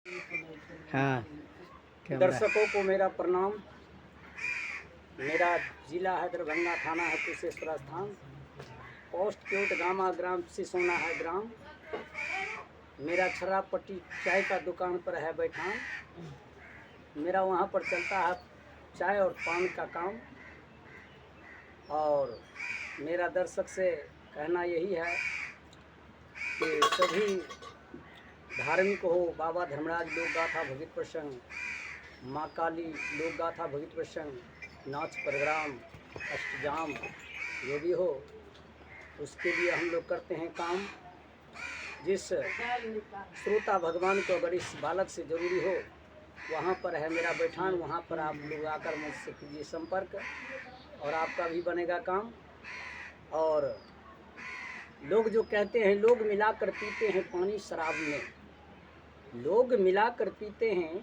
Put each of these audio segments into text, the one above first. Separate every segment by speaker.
Speaker 1: हाँ,
Speaker 2: दर्शकों को मेरा प्रणाम। मेरा जिला है दरभंगा, थाना है कुशेश्वर स्थान, पोस्ट क्योट गामा, ग्राम सिसोना है ग्राम। मेरा छरापट्टी चाय का दुकान पर है बैठान। मेरा वहाँ पर चलता है चाय और पान का काम। और मेरा दर्शक से कहना यही है कि सभी धार्मिक हो, बाबा धर्मराज लोक गाथा भवित प्रसंग, माँ काली लोक गाथा भवित प्रसंग, नाच प्रोग्राम, अष्टजाम जो भी हो, उसके लिए हम लोग करते हैं काम। जिस श्रोता भगवान को अगर इस बालक से ज़रूरी हो, वहाँ पर है मेरा बैठान। वहाँ पर आप लोग आकर मुझसे कीजिए संपर्क और आपका भी बनेगा काम। और लोग जो कहते हैं लोग मिलाकर पीते हैं पानी शराब में, लोग मिलाकर पीते हैं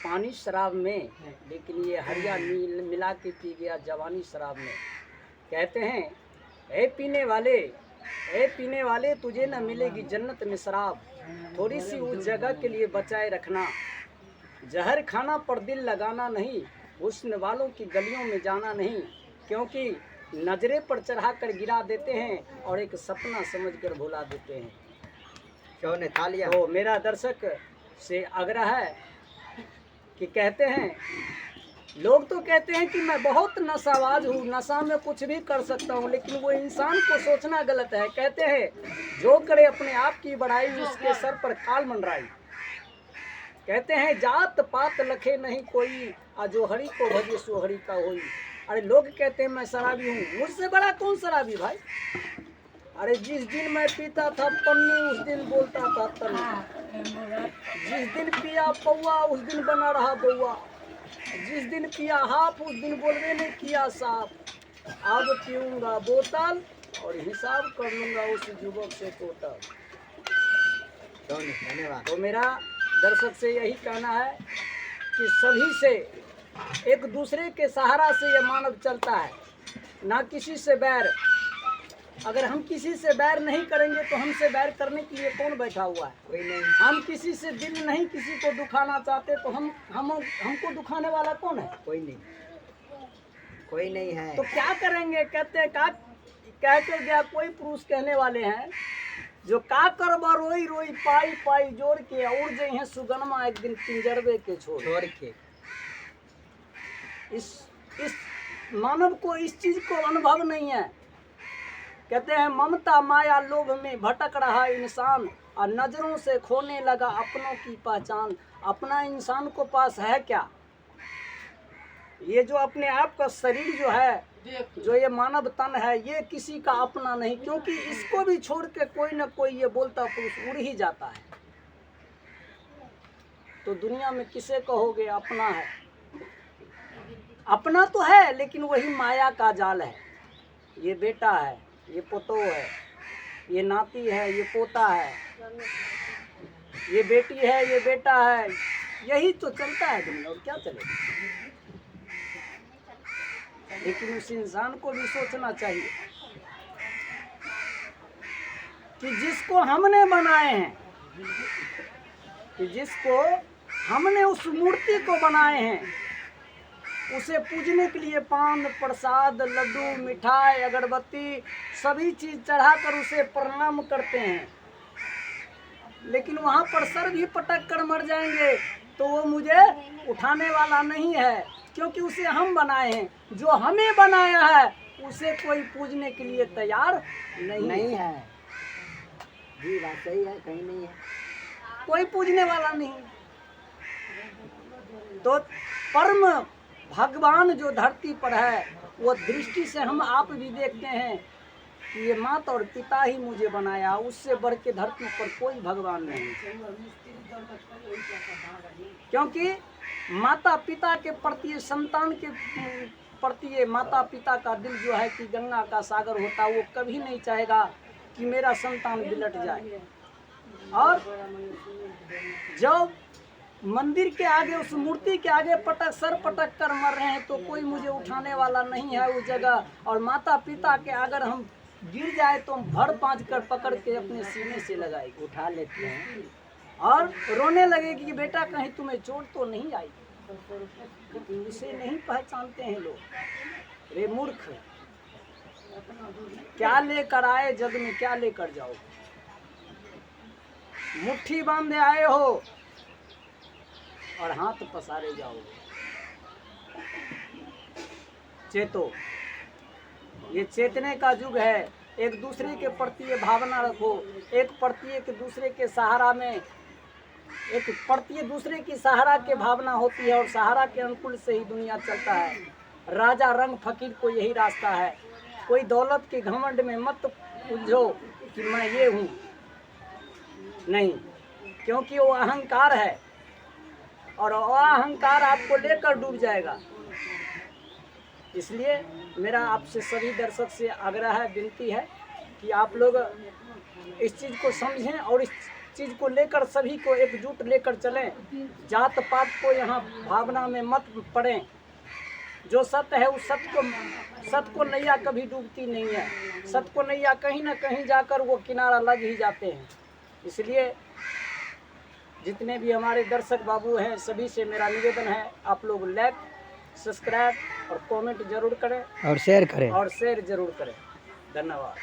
Speaker 2: पानी शराब में, लेकिन ये हरिया मिला के पी गया जवानी शराब में। कहते हैं ए पीने वाले तुझे न मिलेगी जन्नत में शराब, थोड़ी सी उस जगह के लिए बचाए रखना। जहर खाना पर दिल लगाना नहीं, हुस्न वालों की गलियों में जाना नहीं, क्योंकि नजरे पर चढ़ा कर गिरा देते हैं और एक सपना समझकर भुला देते हैं।
Speaker 1: क्यों ने तालियां?
Speaker 2: तो मेरा दर्शक से आग्रह है कि कहते हैं लोग तो कहते हैं कि मैं बहुत नशाबाज हूँ, नशा में कुछ भी कर सकता हूँ, लेकिन वो इंसान को सोचना गलत है। कहते हैं जो करे अपने आप की बड़ाई, उसके सर पर काल मंडराई। कहते हैं जात पात लखे नहीं कोई, जो हरि को भजे सो हरि का होई। अरे लोग कहते हैं मैं शराबी हूँ, मुझसे बड़ा कौन शराबी भाई? अरे जिस दिन मैं पीता था पन्नी, उस दिन बोलता था तन्नी। जिस दिन पिया पौआ, उस दिन बना रहा बउआ। जिस दिन पिया हाफ, उस दिन बोलवे ने किया साफ। अब पीऊंगा बोतल और हिसाब कर लूंगा उस युवक से टोटल।
Speaker 1: धन्यवाद।
Speaker 2: तो मेरा दर्शक से यही कहना है कि सभी से एक दूसरे के सहारा से ये मानव चलता है, ना किसी से बैर। अगर हम किसी से बैर नहीं करेंगे तो हमसे बैर करने के लिए कौन बैठा हुआ है?
Speaker 1: कोई नहीं।
Speaker 2: हम किसी से दिल नहीं किसी को दुखाना चाहते, तो हमको दुखाने वाला कौन है?
Speaker 1: कोई नहीं, कोई नहीं है।
Speaker 2: तो क्या करेंगे? कहते का कह कर गया कोई पुरुष कहने वाले हैं जो का करबा रोई रोई पाई पाई जोड़ के, उड़ गए हैं सुगनमा एक दिन पिंजरवे के छोड़
Speaker 1: के।
Speaker 2: इस मानव को इस चीज को अनुभव नहीं है। कहते हैं ममता माया लोभ में भटक रहा इंसान, और नजरों से खोने लगा अपनों की पहचान। अपना इंसान को पास है क्या? ये जो अपने आप का शरीर जो है, जो ये मानव तन है, ये किसी का अपना नहीं, क्योंकि इसको भी छोड़ के कोई न कोई ये बोलता पुरुष उड़ ही जाता है। तो दुनिया में किसे कहोगे अपना है? अपना तो है, लेकिन वही माया का जाल है। ये बेटा है, ये पोतो है, ये नाती है, ये पोता है, ये बेटी है, ये बेटा है। यही तो चलता है दुनिया, और क्या चलेगा? लेकिन उस इंसान को भी सोचना चाहिए कि जिसको हमने बनाए हैं, कि जिसको हमने उस मूर्ति को बनाए हैं, उसे पूजने के लिए पान प्रसाद लड्डू मिठाई अगरबत्ती सभी चीज चढ़ाकर उसे प्रणाम करते हैं। लेकिन वहाँ पर सर भी पटक कर मर जाएंगे तो वो मुझे उठाने वाला नहीं है, क्योंकि उसे हम बनाए हैं। जो हमें बनाया है उसे कोई पूजने के लिए तैयार नहीं है।
Speaker 1: जी बात सही है, कहीं नहीं है,
Speaker 2: कोई पूजने वाला नहीं। तो परम भगवान जो धरती पर है, वो दृष्टि से हम आप भी देखते हैं कि ये माता और पिता ही मुझे बनाया, उससे बढ़ के धरती पर कोई भगवान नहीं। क्योंकि माता पिता के प्रति, संतान के प्रति माता पिता का दिल जो है कि गंगा का सागर होता, वो कभी नहीं चाहेगा कि मेरा संतान बिलट जाए। और जब मंदिर के आगे, उस मूर्ति के आगे सर पटक कर मर रहे हैं तो कोई मुझे उठाने वाला नहीं है उस जगह। और माता पिता के अगर हम गिर जाए तो हम भर पाँच कर पकड़ के अपने सीने से लगाए उठा लेते हैं। और रोने लगेगी कि बेटा कहीं तुम्हें चोट तो नहीं आई, लेकिन इसे नहीं पहचानते हैं लोग। रे मूर्ख, क्या लेकर आए जग में, क्या लेकर जाओ? मुट्ठी बांधे आए हो और हाथ पसारे जाओ। चेतो, ये चेतने का युग है। एक दूसरे के प्रति ये भावना रखो, एक प्रति एक दूसरे के सहारा में, एक प्रति दूसरे की सहारा के भावना होती है और सहारा के अनुकूल से ही दुनिया चलता है। राजा रंग फकीर को यही रास्ता है। कोई दौलत के घमंड में मत उलझो कि मैं ये हूँ, नहीं, क्योंकि वो अहंकार है और अहंकार आपको लेकर डूब जाएगा। इसलिए मेरा आपसे सभी दर्शक से आग्रह है, विनती है कि आप लोग इस चीज़ को समझें और इस चीज़ को लेकर सभी को एकजुट लेकर चलें। जात पात को यहाँ भावना में मत पड़ें। जो सत्य है उस सत्य को नैया कभी डूबती नहीं है। सत्य को नैया कहीं ना कहीं जाकर वो किनारा लग ही जाते हैं। इसलिए जितने भी हमारे दर्शक बाबू हैं सभी से मेरा निवेदन है, आप लोग लाइक, सब्सक्राइब और कमेंट जरूर करें
Speaker 1: और शेयर करें।
Speaker 2: जरूर करें। धन्यवाद।